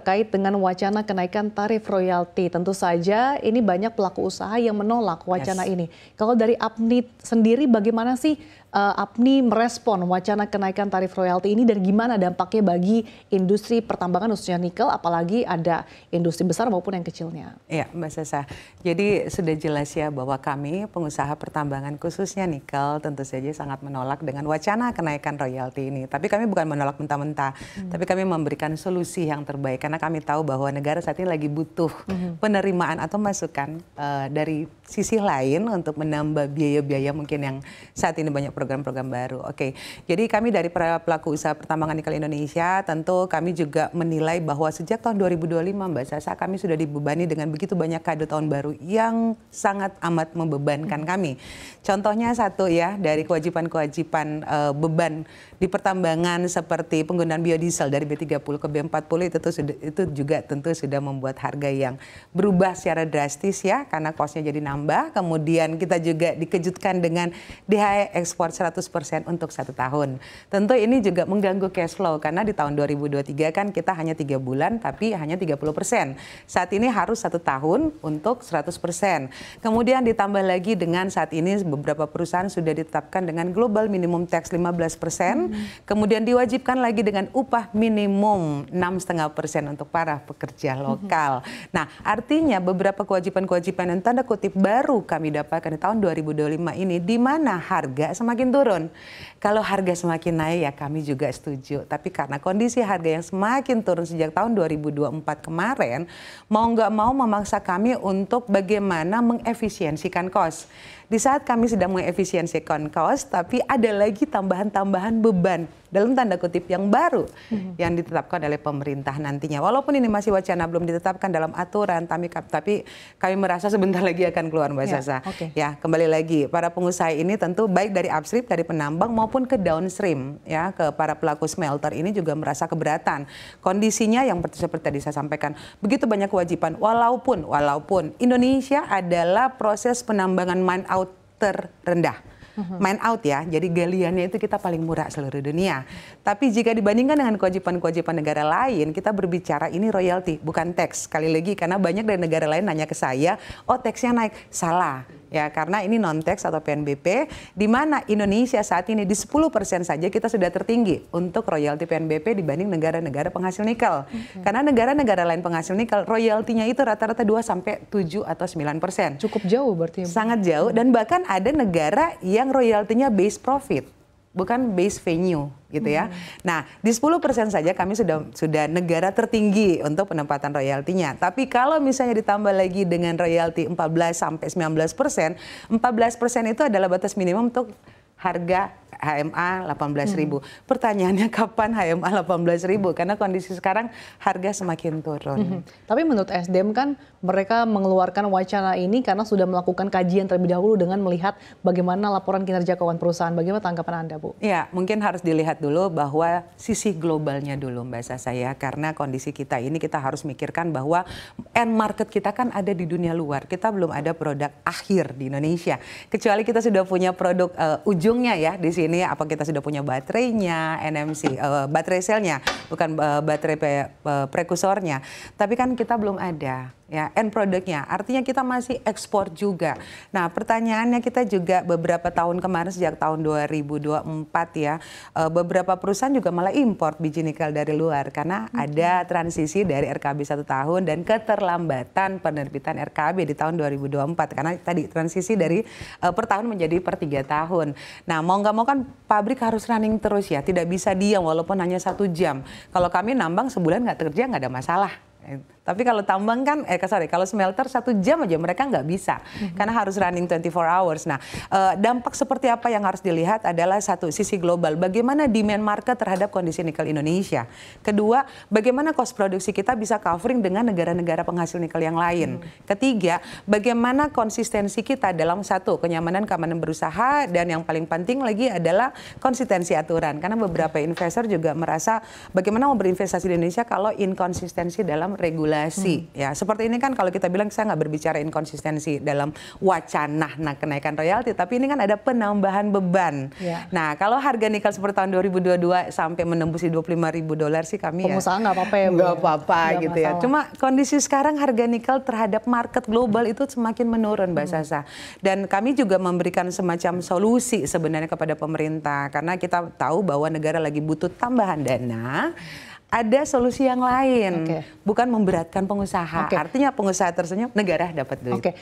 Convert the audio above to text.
terkait dengan wacana kenaikan tarif royalti. Tentu saja ini banyak pelaku usaha yang menolak wacana ini. Kalau dari APNI sendiri bagaimana sih APNI merespon wacana kenaikan tarif royalti ini dan gimana dampaknya bagi industri pertambangan khususnya nikel, apalagi ada industri besar maupun yang kecilnya? Ya, Mbak Sasa. Jadi sudah jelas ya bahwa kami pengusaha pertambangan khususnya nikel tentu saja sangat menolak dengan wacana kenaikan royalti ini. Tapi kami bukan menolak mentah-mentah, tapi kami memberikan solusi yang terbaik karena kami tahu bahwa negara saat ini lagi butuh penerimaan atau masukan dari sisi lain untuk menambah biaya-biaya mungkin yang saat ini banyak program-program baru. Oke, jadi kami dari pelaku usaha pertambangan nikel Indonesia tentu kami juga menilai bahwa sejak tahun 2025 Mbak Sasa kami sudah dibebani dengan begitu banyak kado tahun baru yang sangat amat membebankan kami. Contohnya satu ya, dari kewajiban-kewajiban beban di pertambangan seperti penggunaan biodiesel dari B30 ke B40 itu juga tentu sudah membuat harga yang berubah secara drastis ya karena kosnya jadi nambah. Kemudian kita juga dikejutkan dengan DHE ekspor 100% untuk 1 tahun. Tentu ini juga mengganggu cash flow karena di tahun 2023 kan kita hanya 3 bulan tapi hanya 30%. Saat ini harus 1 tahun untuk 100%. Kemudian ditambah lagi dengan saat ini beberapa perusahaan sudah ditetapkan dengan global minimum tax 15%. Kemudian diwajibkan lagi dengan upah minimum 6,5% untuk para pekerja lokal. Nah, artinya beberapa kewajiban-kewajiban yang tanda kutip baru kami dapatkan di tahun 2025 ini, di mana harga semakin turun. Kalau harga semakin naik ya kami juga setuju. Tapi karena kondisi harga yang semakin turun sejak tahun 2024 kemarin, mau nggak mau memaksa kami untuk bagaimana mengefisiensikan kos. Di saat kami sedang mengefisiensikan kos, tapi ada lagi tambahan-tambahan beban dalam tanda kutip yang baru yang ditetapkan oleh pemerintah nantinya. Walaupun ini masih wacana belum ditetapkan dalam aturan, tapi kami merasa sebentar lagi akan keluar Mbak Sasa. Ya, kembali lagi para pengusaha ini tentu baik dari upstream, dari penambang maupun ke downstream ya, ke para pelaku smelter ini juga merasa keberatan. Kondisinya yang seperti tadi saya sampaikan, begitu banyak kewajiban walaupun Indonesia adalah proses penambangan mine out terendah. Mine out ya, jadi galiannya itu kita paling murah seluruh dunia. Tapi jika dibandingkan dengan kewajiban-kewajiban negara lain, kita berbicara ini royalti, bukan tax. Sekali lagi, karena banyak dari negara lain nanya ke saya, oh taxnya naik. Salah. Ya, karena ini non-tax atau PNBP, di mana Indonesia saat ini di 10% saja kita sudah tertinggi untuk royalti PNBP dibanding negara-negara penghasil nikel. Karena negara-negara lain penghasil nikel, royaltinya itu rata-rata 2-7 atau 9%. Cukup jauh berarti. Sangat jauh, dan bahkan ada negara yang royaltinya base profit, bukan base venue gitu ya. Nah, di 10% saja kami sudah negara tertinggi untuk penempatan royaltinya. Tapi kalau misalnya ditambah lagi dengan royalti 14-19%, 14% itu adalah batas minimum untuk harga HMA 18.000. Pertanyaannya kapan HMA 18.000? Karena kondisi sekarang harga semakin turun. Tapi menurut SDM kan mereka mengeluarkan wacana ini karena sudah melakukan kajian terlebih dahulu dengan melihat bagaimana laporan kinerja keuangan perusahaan. Bagaimana tanggapan Anda, Bu? Ya, mungkin harus dilihat dulu bahwa sisi globalnya dulu Mbak Sasa ya. Karena kondisi kita ini kita harus mikirkan bahwa end market kita kan ada di dunia luar. Kita belum ada produk akhir di Indonesia. Kecuali kita sudah punya produk ujungnya ya di sini. Apa kita sudah punya baterainya, NMC, baterai selnya, bukan baterai prekursornya. Tapi kan kita belum ada ya end produknya. Artinya kita masih ekspor juga. Nah, pertanyaannya kita juga beberapa tahun kemarin sejak tahun 2024 ya, beberapa perusahaan juga malah import biji nikel dari luar karena ada transisi dari RKB 1 tahun dan keterlambatan penerbitan RKB di tahun 2024 karena tadi transisi dari per tahun menjadi per 3 tahun. Nah, mau nggak mau kan pabrik harus running terus ya, tidak bisa diam walaupun hanya 1 jam. Kalau kami nambang sebulan nggak kerja nggak ada masalah. Tapi kalau tambang kan, kalau smelter 1 jam aja mereka nggak bisa. Karena harus running 24 hours. Nah, dampak seperti apa yang harus dilihat adalah satu, sisi global. Bagaimana demand market terhadap kondisi nikel Indonesia. Kedua, bagaimana cost produksi kita bisa covering dengan negara-negara penghasil nikel yang lain. Ketiga, bagaimana konsistensi kita dalam satu, kenyamanan keamanan berusaha. Dan yang paling penting lagi adalah konsistensi aturan. Karena beberapa investor juga merasa bagaimana mau berinvestasi di Indonesia kalau inkonsistensi dalam regulasi regulasi. Ya, seperti ini kan kalau kita bilang saya nggak berbicara inkonsistensi dalam wacana kenaikan royalti, tapi ini kan ada penambahan beban. Nah, kalau harga nikel seperti tahun 2022 sampai menembus $25.000 sih kami pengusaha nggak apa-apa ya, nggak apa-apa gitu ya. Cuma kondisi sekarang harga nikel terhadap market global itu semakin menurun, Mbak Sasa. Dan kami juga memberikan semacam solusi sebenarnya kepada pemerintah karena kita tahu bahwa negara lagi butuh tambahan dana. Ada solusi yang lain, bukan memberatkan pengusaha. Artinya pengusaha tersenyum, negara dapat duit.